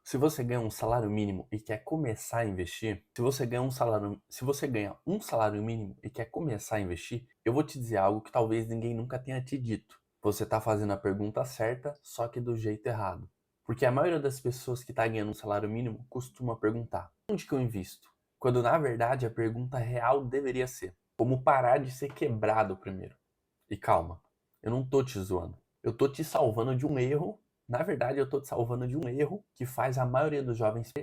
Se você ganha um salário mínimo e quer começar a investir, se você ganha um salário mínimo e quer começar a investir, eu vou te dizer algo que talvez ninguém nunca tenha te dito. Você está fazendo a pergunta certa, só que do jeito errado. Porque a maioria das pessoas que está ganhando um salário mínimo costuma perguntar: onde que eu invisto? Quando na verdade a pergunta real deveria ser: como parar de ser quebrado primeiro? E calma, eu não tô te zoando. Eu tô te salvando de um erro. Na verdade, eu tô te salvando de um erro que faz a maioria dos jovens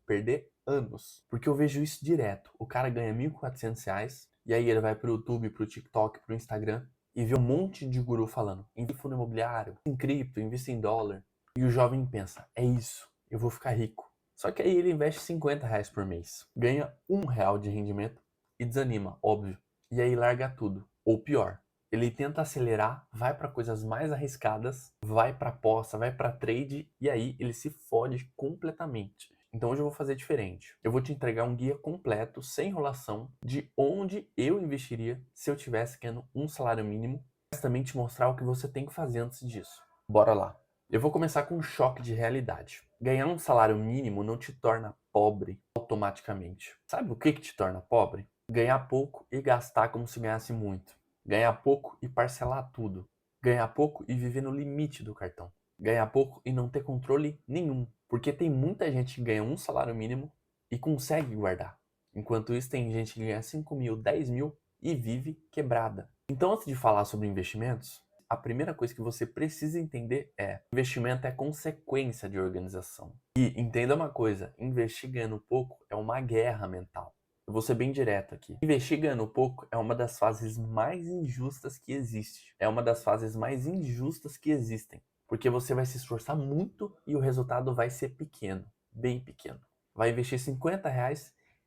perder anos. Porque eu vejo isso direto. O cara ganha R$ 1.400 e aí ele vai pro YouTube, pro TikTok, pro Instagram e vê um monte de guru falando: invista em fundo imobiliário, em cripto, invista em dólar. E o jovem pensa: é isso, eu vou ficar rico. Só que aí ele investe R$ 50 por mês, ganha R$ 1 de rendimento e desanima, óbvio. E aí larga tudo. Ou pior, ele tenta acelerar, vai para coisas mais arriscadas, vai para aposta, vai para trade e aí ele se fode completamente. Então hoje eu vou fazer diferente. Eu vou te entregar um guia completo, sem enrolação, de onde eu investiria se eu tivesse ganhando um salário mínimo, mas também te mostrar o que você tem que fazer antes disso. Bora lá. Eu vou começar com um choque de realidade. Ganhar um salário mínimo não te torna pobre automaticamente. Sabe o que te torna pobre? Ganhar pouco e gastar como se ganhasse muito. Ganhar pouco e parcelar tudo. Ganhar pouco e viver no limite do cartão. Ganhar pouco e não ter controle nenhum. Porque tem muita gente que ganha um salário mínimo e consegue guardar. Enquanto isso, tem gente que ganha 5 mil, 10 mil e vive quebrada. Então, antes de falar sobre investimentos, a primeira coisa que você precisa entender é: investimento é consequência de organização. E entenda uma coisa: investir ganhando pouco é uma guerra mental. Eu vou ser bem direto aqui. Investir ganhando pouco é uma das fases mais injustas que existe. É uma das fases mais injustas que existem. Porque você vai se esforçar muito e o resultado vai ser pequeno, bem pequeno. Vai investir R$ 50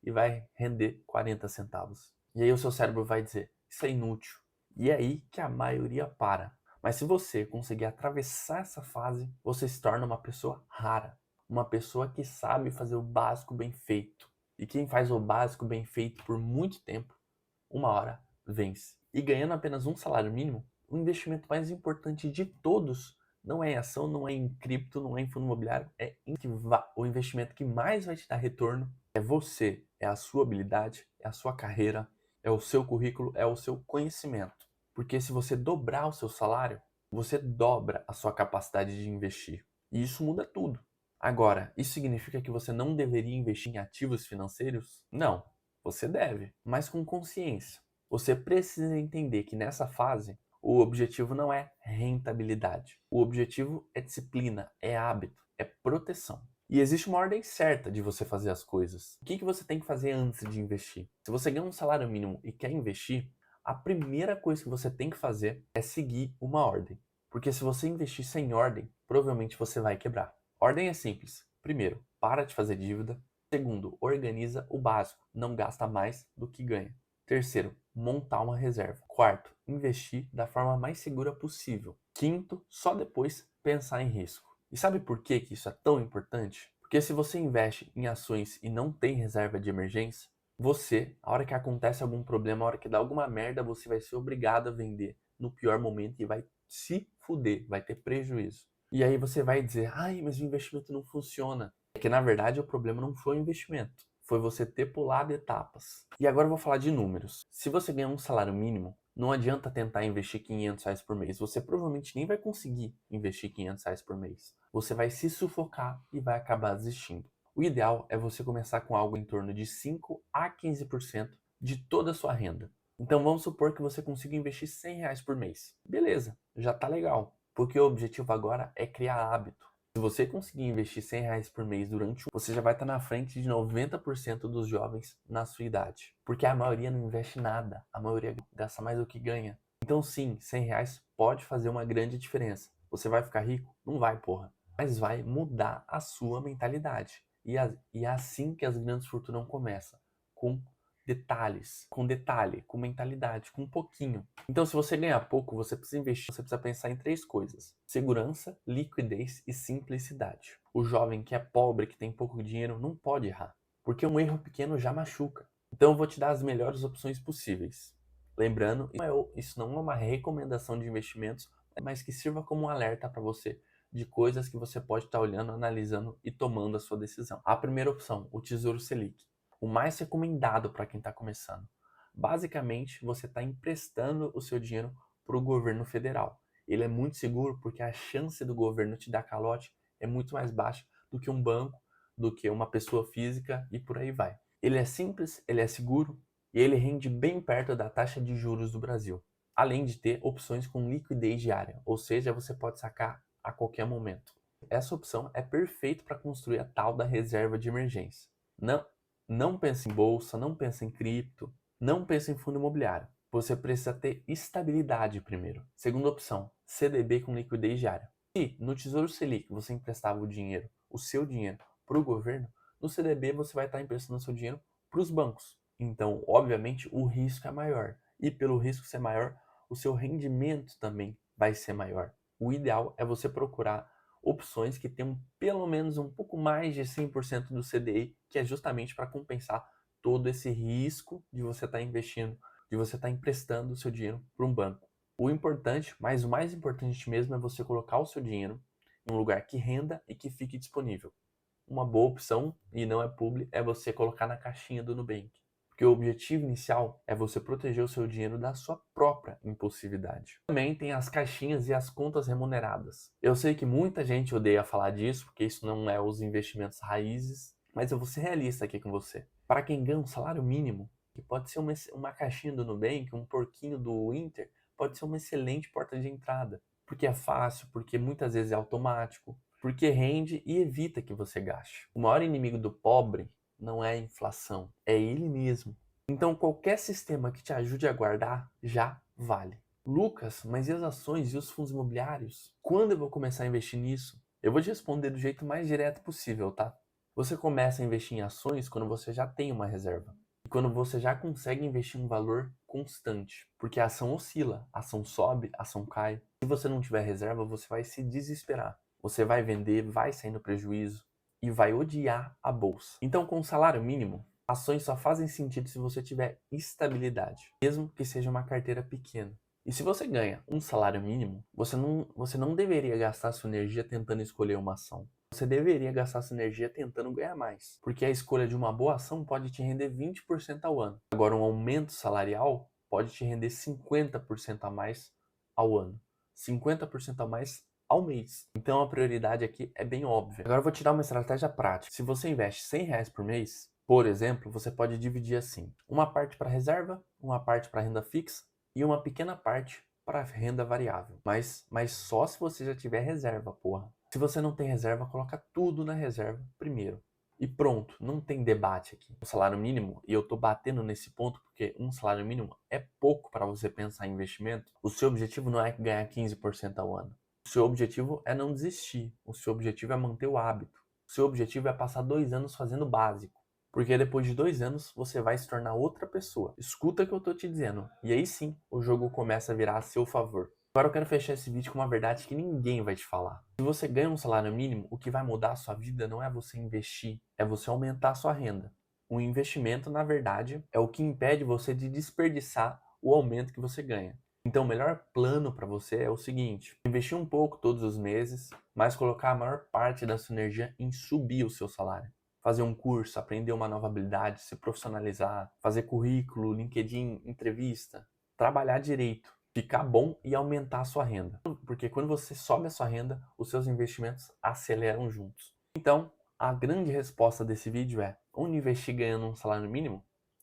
e vai render 40 centavos. E aí o seu cérebro vai dizer: isso é inútil. E é aí que a maioria para. Mas se você conseguir atravessar essa fase, você se torna uma pessoa rara. Uma pessoa que sabe fazer o básico bem feito. E quem faz o básico bem feito por muito tempo, uma hora vence. E ganhando apenas um salário mínimo, o investimento mais importante de todos não é em ação, não é em cripto, não é em fundo imobiliário, é em o investimento que mais vai te dar retorno é você, é a sua habilidade, é a sua carreira, é o seu currículo, é o seu conhecimento. Porque se você dobrar o seu salário, você dobra a sua capacidade de investir. E isso muda tudo. Agora, isso significa que você não deveria investir em ativos financeiros? Não, você deve, mas com consciência. Você precisa entender que nessa fase, o objetivo não é rentabilidade. O objetivo é disciplina, é hábito, é proteção. E existe uma ordem certa de você fazer as coisas. O que você tem que fazer antes de investir? Se você ganha um salário mínimo e quer investir, a primeira coisa que você tem que fazer é seguir uma ordem. Porque se você investir sem ordem, provavelmente você vai quebrar. Ordem é simples. Primeiro, para de fazer dívida. Segundo, organiza o básico, não gasta mais do que ganha. Terceiro, montar uma reserva. Quarto, investir da forma mais segura possível. Quinto, só depois pensar em risco. E sabe por que isso é tão importante? Porque se você investe em ações e não tem reserva de emergência, você, a hora que acontece algum problema, a hora que dá alguma merda, você vai ser obrigado a vender no pior momento e vai se fuder, vai ter prejuízo. E aí você vai dizer: ai, mas o investimento não funciona. É que na verdade o problema não foi o investimento, foi você ter pulado etapas. E agora eu vou falar de números. Se você ganhar um salário mínimo, não adianta tentar investir R$ 500 por mês. Você provavelmente nem vai conseguir investir R$ 500 por mês. Você vai se sufocar e vai acabar desistindo. O ideal é você começar com algo em torno de 5 a 15% de toda a sua renda. Então vamos supor que você consiga investir R$ 100 por mês. Beleza, já tá legal. Porque o objetivo agora é criar hábito. Se você conseguir investir R$ 100 por mês durante você já vai estar na frente de 90% dos jovens na sua idade. Porque a maioria não investe nada. A maioria gasta mais do que ganha. Então sim, R$ 100 pode fazer uma grande diferença. Você vai ficar rico? Não vai, porra. Mas vai mudar a sua mentalidade. E é assim que as grandes fortunas começam. Com detalhes, com detalhe, com mentalidade, com um pouquinho. Então, se você ganhar pouco, você precisa investir, você precisa pensar em três coisas: segurança, liquidez e simplicidade. O jovem que é pobre, que tem pouco dinheiro, não pode errar, porque um erro pequeno já machuca. Então, eu vou te dar as melhores opções possíveis. Lembrando, isso não é uma recomendação de investimentos, mas que sirva como um alerta para você de coisas que você pode estar olhando, analisando e tomando a sua decisão. A primeira opção, o Tesouro Selic. O mais recomendado para quem está começando. Basicamente, você está emprestando o seu dinheiro para o governo federal. Ele é muito seguro porque a chance do governo te dar calote é muito mais baixa do que um banco, do que uma pessoa física e por aí vai. Ele é simples, ele é seguro e ele rende bem perto da taxa de juros do Brasil. Além de ter opções com liquidez diária, ou seja, você pode sacar a qualquer momento. Essa opção é perfeita para construir a tal da reserva de emergência. Não pense em bolsa, não pense em cripto, não pense em fundo imobiliário. Você precisa ter estabilidade primeiro. Segunda opção, CDB com liquidez diária. Se no Tesouro Selic você emprestava o seu dinheiro, para o governo, no CDB você vai estar emprestando o seu dinheiro para os bancos. Então, obviamente, o risco é maior. E pelo risco ser maior, o seu rendimento também vai ser maior. O ideal é você procurar opções que tenham pelo menos um pouco mais de 100% do CDI, que é justamente para compensar todo esse risco de você estar investindo, de você estar emprestando o seu dinheiro para um banco. O importante, mas o mais importante mesmo, é você colocar o seu dinheiro em um lugar que renda e que fique disponível. Uma boa opção, e não é publi, é você colocar na caixinha do Nubank. Porque o objetivo inicial é você proteger o seu dinheiro da sua própria impulsividade. Também tem as caixinhas e as contas remuneradas. Eu sei que muita gente odeia falar disso, porque isso não é os investimentos raízes, mas eu vou ser realista aqui com você. Para quem ganha um salário mínimo, que pode ser uma caixinha do Nubank, um porquinho do Inter, pode ser uma excelente porta de entrada. Porque é fácil, porque muitas vezes é automático, porque rende e evita que você gaste. O maior inimigo do pobre não é a inflação, é ele mesmo. Então qualquer sistema que te ajude a guardar já vale. Lucas, mas e as ações e os fundos imobiliários? Quando eu vou começar a investir nisso? Eu vou te responder do jeito mais direto possível, tá? Você começa a investir em ações quando você já tem uma reserva. E quando você já consegue investir um valor constante. Porque a ação oscila, a ação sobe, a ação cai. Se você não tiver reserva, você vai se desesperar. Você vai vender, vai sair no prejuízo e vai odiar a bolsa. Então, com o salário mínimo, ações só fazem sentido se você tiver estabilidade, mesmo que seja uma carteira pequena. E se você ganha um salário mínimo, você não deveria gastar sua energia tentando escolher uma ação. Você deveria gastar sua energia tentando ganhar mais, porque a escolha de uma boa ação pode te render 20% ao ano. Agora, um aumento salarial pode te render 50% a mais ao ano. 50% a mais ao mês. Então a prioridade aqui é bem óbvia. Agora eu vou te dar uma estratégia prática. Se você investe R$ 100 por mês, por exemplo, você pode dividir assim: uma parte para reserva, uma parte para renda fixa e uma pequena parte para renda variável. Mas só se você já tiver reserva, porra. Se você não tem reserva, coloca tudo na reserva primeiro. E pronto, não tem debate aqui. O salário mínimo, e eu tô batendo nesse ponto porque um salário mínimo é pouco para você pensar em investimento. O seu objetivo não é ganhar 15% ao ano. O seu objetivo é não desistir. O seu objetivo é manter o hábito. O seu objetivo é passar 2 anos fazendo o básico. Porque depois de 2 anos você vai se tornar outra pessoa. Escuta o que eu tô te dizendo. E aí sim o jogo começa a virar a seu favor. Agora eu quero fechar esse vídeo com uma verdade que ninguém vai te falar. Se você ganha um salário mínimo, o que vai mudar a sua vida não é você investir, é você aumentar a sua renda. O investimento, na verdade, é o que impede você de desperdiçar o aumento que você ganha. Então, o melhor plano para você é o seguinte: investir um pouco todos os meses, mas colocar a maior parte da sua energia em subir o seu salário. Fazer um curso, aprender uma nova habilidade, se profissionalizar, fazer currículo, LinkedIn, entrevista, trabalhar direito, ficar bom e aumentar a sua renda. Porque quando você sobe a sua renda, os seus investimentos aceleram juntos. Então, a grande resposta desse vídeo é: onde investir ganhando um salário mínimo?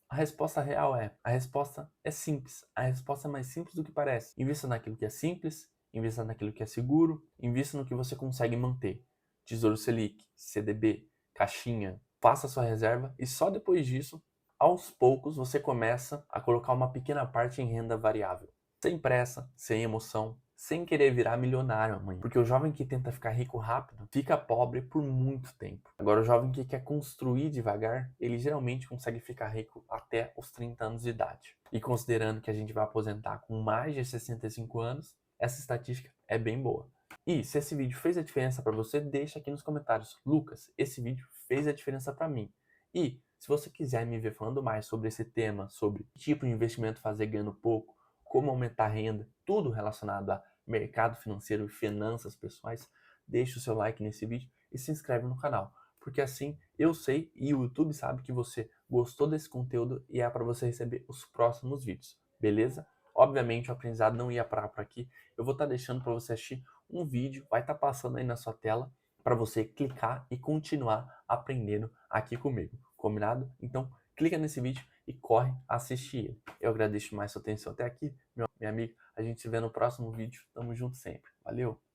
A resposta real a resposta é simples. A resposta é mais simples do que parece. Invista naquilo que é simples, invista naquilo que é seguro, invista no que você consegue manter. Tesouro Selic, CDB, caixinha, faça sua reserva e só depois disso, aos poucos, você começa a colocar uma pequena parte em renda variável. Sem pressa, sem emoção, sem querer virar milionário amanhã. Porque o jovem que tenta ficar rico rápido fica pobre por muito tempo. Agora, o jovem que quer construir devagar, ele geralmente consegue ficar rico até os 30 anos de idade. E considerando que a gente vai aposentar com mais de 65 anos, essa estatística é bem boa. E se esse vídeo fez a diferença para você, deixa aqui nos comentários: Lucas, esse vídeo fez a diferença para mim. E se você quiser me ver falando mais sobre esse tema, sobre que tipo de investimento fazer ganhando pouco, como aumentar a renda, tudo relacionado a mercado financeiro e finanças pessoais, deixa o seu like nesse vídeo e se inscreve no canal. Porque assim eu sei e o YouTube sabe que você gostou desse conteúdo e é para você receber os próximos vídeos, beleza? Obviamente o aprendizado não ia parar por aqui. Eu vou estar deixando para você assistir um vídeo, vai estar passando aí na sua tela para você clicar e continuar aprendendo aqui comigo, combinado? Então clica nesse vídeo e corre assistir ele. Eu agradeço mais sua atenção até aqui, minha amiga. A gente se vê no próximo vídeo. Tamo junto sempre. Valeu!